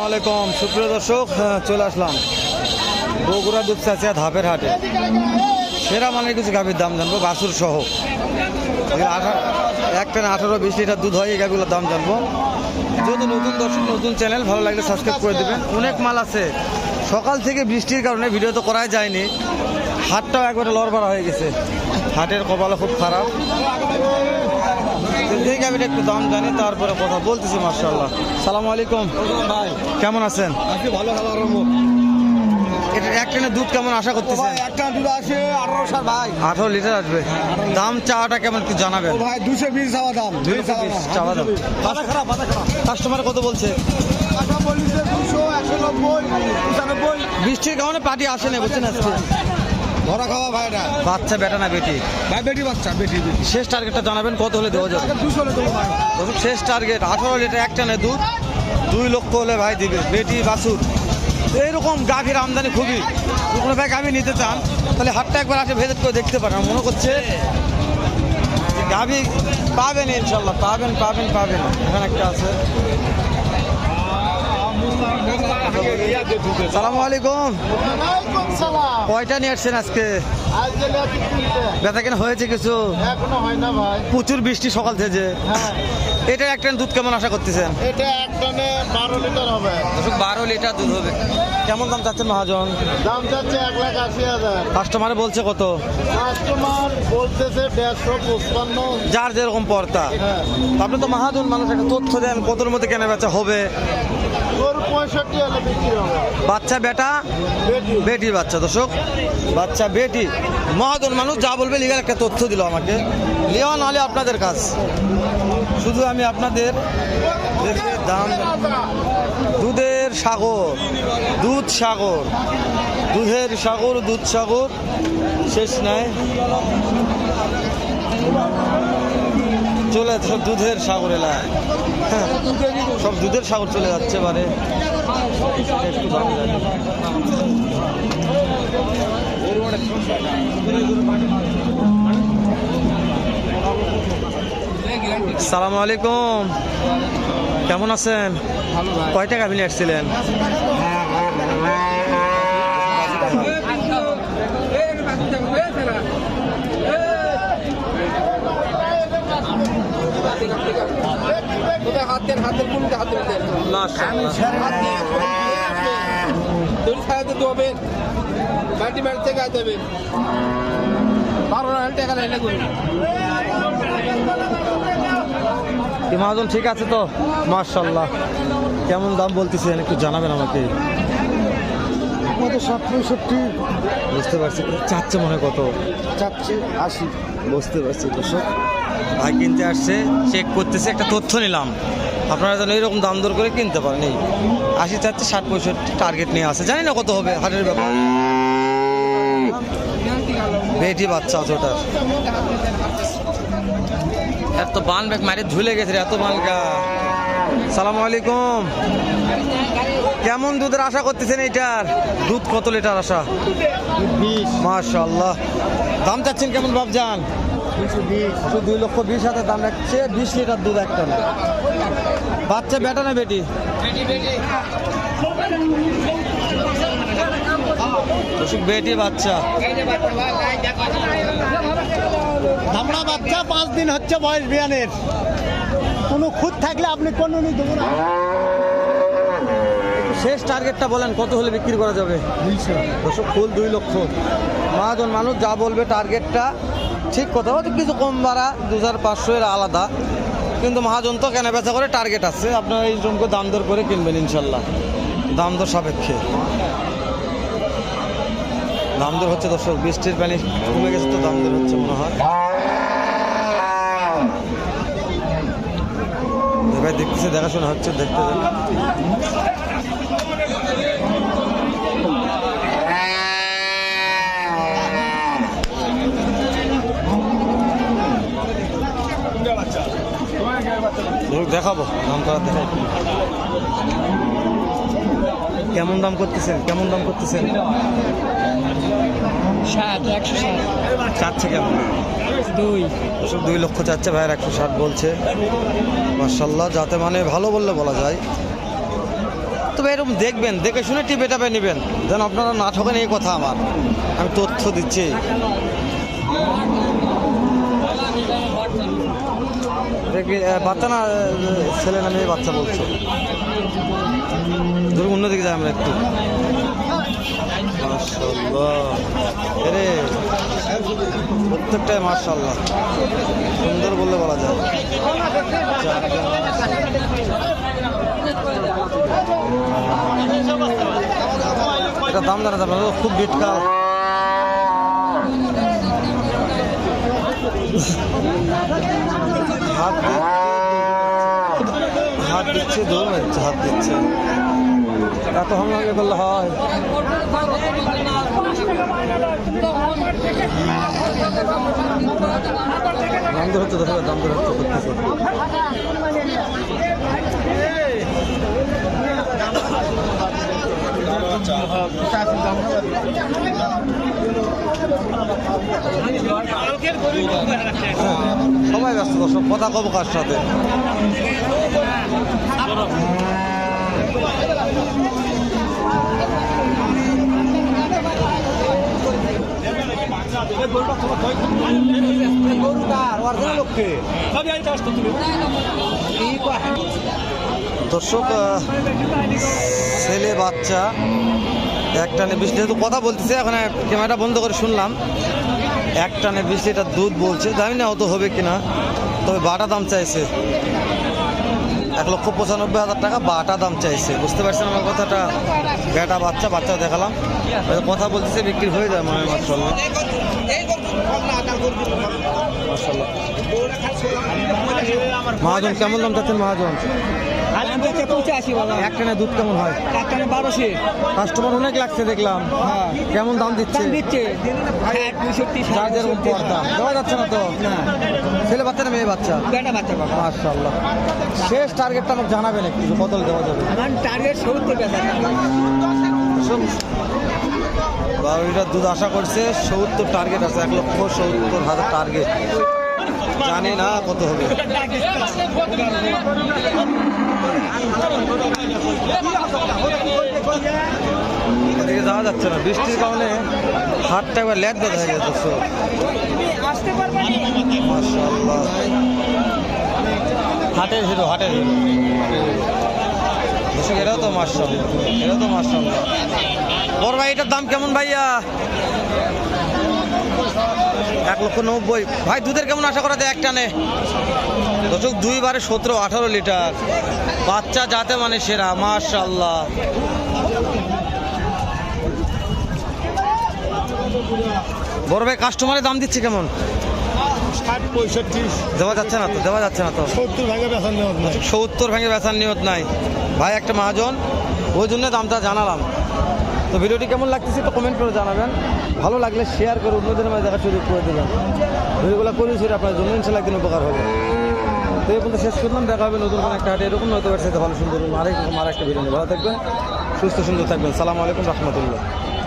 আলাইকুম সুপ্রিয় দর্শক, চলে আসলাম বগুড়া দুপচাচিয়া ধাপের হাটে। সেরা মানের কিছু গাভীর দাম জানবো, বাছুর সহ। একটা 18-20 লিটার দুধ হয়, এই গাভীগুলোর দাম জানবো। যেহেতু নতুন দর্শক, নতুন চ্যানেল, ভালো লাগলে সাবস্ক্রাইব করে দেবেন। অনেক মাল আছে, সকাল থেকে বৃষ্টির কারণে ভিডিও তো করাই যায়নি। হাটটাও একবারে লড়বড়া হয়ে গেছে, হাটের কপালও খুব খারাপ। এই গাভীটা একটু দাম জানি, তারপরে কথা বলতেছি। মাশাআল্লাহ, সালামু আলাইকুম ভাই, কেমন আছেন? ভালো ভালো। এটা এক ট্রেনে দুধ কেমন আশা করতেছেন? একটা দুধ আসে 18 ভাই, 18 লিটার আসবে। দাম চাওয়াটা কেমন একটু জানাবেন? ভাই 220 চাওয়া দাম, 220 চাওয়া দাম। কাস্টমার কত বলছে? টাকা বলিছে 200, 190, 95। বৃষ্টির কারণে পার্টি আসে না, বুঝছেন? আজকে ধরা খাওয়া ভাই, এটা বাচ্চা বেটা না বেটি? ভাই বেটি বাচ্চা, বেটি। শেষ টার্গেটটা জানাবেন, কত হলে দেওয়া যাবে? 200 হলে দেবো ভাই। শেষ টার্গেট 18 লিটার এক টানে দুধ, 2 লক্ষ হলে ভাই দিবে। বেটি বাছুর, এইরকম গাভীর আমদানি খুবই। কোনো ভাই গাভী নিতে চান তাহলে হাটটা একবার আসে ভিজিট করে দেখতে পারেন। মনে করছে গাভী পাবেন, ইনশাল্লাহ পাবেন। এখানে একটা আছে। সালামু আলাইকুম, কয়টা নিয়ে আসছেন আজকে? বেচা কেনা হয়েছে কিছু? এখনো হয় না ভাই, প্রচুর বৃষ্টি সকাল থেকে। এটা এক টন দুধ কেমন আশা করতেছেন? এটা এক টনে 12 লিটার হবে। 12 লিটার দুধ হবে। কেমন দাম চাচ্ছেন মহাজন? দাম যাচ্ছে 1,80,000। কাস্টমারে বলছে কত? কাস্টমার বলতেছে 150-55। যার যেরকম পর্তা। আপনি তো মহাজন মানুষ, একটা তথ্য দেন কতর মধ্যে কেনা বেচা হবে। ওর 65 হলে বিক্রি হবে। বাচ্চা বেটা বেটি বাচ্চা, দর্শক বাচ্চা বেটি। মহাজন মানুষ যা বলবে, লিগাল একটা তথ্য দিল আমাকে। লিওয়া নাহলে আপনাদের কাজ, শুধু আমি আপনাদের দাম। দুধের সাগর, দুধ সাগর, দুধের সাগর, দুধ সাগর শেষ নাই। চলে যাচ্ছে সব দুধের সাগর এলাকায়, সব দুধের সাগর চলে যাচ্ছে। এবারে একটু দাম জানি। সালামু আলাইকুম, কেমন আছেন? কয়টা গাভী নিয়ে আসছিলেন? মহাজন ঠিক আছে তো? মাশাআল্লাহ। কেমন দাম বলতেছেন একটু জানাবেন আমাকে। 60-65। বুঝতে পারছি। চাচ্ছে মনে কত? চাচ্ছে 80। বুঝতে পারছি দর্শক, ভাই কিনতে আসছে, চেক করতেছে, একটা তথ্য নিলাম। আপনারা যেন এইরকম দাম দর করে কিনতে পারেন। এই 80 চাচ্ছে, 60-65 টার্গেট নিয়ে আসে। জানি না কত হবে, হাটের ব্যাপার। বেটি বাচ্চা আছে ওটার। এত বান ব্যাগ মারি ঝুলে গেছে রে, এত বান গা। সালামু আলাইকুম, কেমন দুধের আশা করতেছেন? এইটার দুধ কত লিটার আশা? 20। মাশাআল্লাহ। দাম চাচ্ছেন কেমন বাবজান? 2,20,000 দাম রাখছে। 20 লিটার দুধ একটা। বাচ্চা বেটা না বেটি? বেটি বাচ্চা। আমরা বাচ্চা 5 দিন হচ্ছে বয়স বিয়ানের। কোনো খুদ থাকলে আপনি কোনো নি দেবো না। শেষ টার্গেটটা বলেন, কত হলে বিক্রি করা যাবে? 200। দর্শক ফুল 2 লক্ষ। মহাজন মানুষ যা বলবে টার্গেটটা ঠিক কথা, হয়তো কিছু কম বাড়া 2,500 এর আলাদা, কিন্তু মহাজন তো কেনা বেচা করে টার্গেট আছে। আপনারা এই জমকে দাম দর করে কিনবেন ইনশাল্লাহ, দাম দর সাপেক্ষে। দাম দর হচ্ছে দর্শক, বৃষ্টির পানি কমে গেছে তো দাম দর হচ্ছে মনে হয়। ভাই দেখতেছে, দেখাশোনা হচ্ছে, দেখতে যান। দেখাবো দামটা, দেখাই কেমন দাম করতেছেন, কেমন দাম করতেছেন? 160। চাচ্ছে কেমন? 2 লক্ষ চাচ্ছে ভাইয়ের, 160 বলছে। মাশাআল্লাহ, যাতে মানে ভালো বললে বলা যায়। তবে এরকম দেখবেন, দেখে শুনে টিপে টাপে নেবেন, যেন আপনারা না ঠকেন, এই কথা আমার, আমি তথ্য দিচ্ছি। দেখি বাচ্চা না ছেলে না মেয়ে বাচ্চা বলছো, ধরুন অন্যদিকে যাই আমরা একটু। মাশাআল্লাহ, এরে প্রত্যেকটাই মাশাআল্লাহ সুন্দর বললে বলা যায়। এটা দাম জানা যাবে না, খুব বিটকাল। হাত দিচ্ছে, দৌড় মারছে, হাত দিচ্ছে, এত হাঙ্গামে করলে হয়। দাম দর হচ্ছে, দেখো দাম দর হচ্ছে, করতেছে। সবাই ব্যস্ত, দর্শক কথা কব কার সাথে। দর্শক ছেলে বাচ্চা একটানে 20, যেহেতু কথা বলতেছে এখন ক্যামেরাটা বন্ধ করে শুনলাম, একটানে 20 লিটার দুধ বলছে। জানি না অত হবে কিনা, তবে বাটা দাম চাইছে 1,95,000 টাকা বাটা দাম চাইছে। বুঝতে পারছেন আমার কথাটা? বেটা বাচ্চা, বাচ্চা দেখালাম, কথা বলতেছে বিক্রি হয়ে যায় মনে হয়। মাশাআল্লাহ মাশাআল্লাহ। মহাজন কেমন দাম চাচ্ছেন মহাজন? একটানে দুধ কেমন হয়? 1200। কাস্টমার অনেক লাগছে দেখলাম, কেমন দাম দিচ্ছে? যার যেরকম পর্দা দেওয়া যাচ্ছে না তো। ছেলে বাচ্চা না মেয়ে বাচ্চা? মাশাআল্লাহ। শেষ টার্গেটটা আমাকে জানাবেন একটু, কত দেওয়া যাবে? টার্গেট 70 টাকা। 12 লিটার দুধ আশা করছে, 70 টার্গেট আছে, 1,70,000 টার্গেট। জানি না কত হবে। এদিকে যাওয়া যাচ্ছে না, বৃষ্টির কারণে হাটটা একবার ল্যাট বেঁধে হয়ে গেছে। মাশাআল্লাহ, হাটের হিরো, হাটের হিরো। দর্শক এরাও তো মাশাআল্লাহ, এরাও তো মাশাআল্লাহ। বড় ভাই এটার দাম কেমন ভাইয়া? 1,90,000। ভাই দুধের কেমন আশা করা যায় একটানে? দর্শক 2 বারে 17-18 লিটার, বাচ্চা যাতে মানে সেরা, মাশাআল্লাহ। বড় ভাই কাস্টমারের দাম দিচ্ছে কেমন? 60-65 দেওয়া যাচ্ছে না তো, দেওয়া যাচ্ছে না তো। 70 ভাগে বেচার নিয়ত নাই। 70 ভেঙে বেচার নিয়ত নাই ভাই, একটা মহাজন, ওই জন্য দামটা জানালাম। তো ভিডিওটি কেমন লাগতেছে তো কমেন্ট করে জানাবেন, ভালো লাগলে শেয়ার করে অন্যদের মাঝে দেখার সুযোগ করে দেবেন। ভিডিওগুলো করেছি আপনার জন্য ইনশাল্লাহ একদিন উপকার হবে। তো এই পর্যন্ত শেষ করলাম, দেখা হবে নতুন কোনো একটা হাটে, এরকম নয়তো সাথে ভালো সুন্দর আরেকটা ভিডিও নিয়ে। ভালো থাকবেন, সুস্থ সুন্দর থাকবেন। সালামু আলাইকুম রহমতুল্লাহ।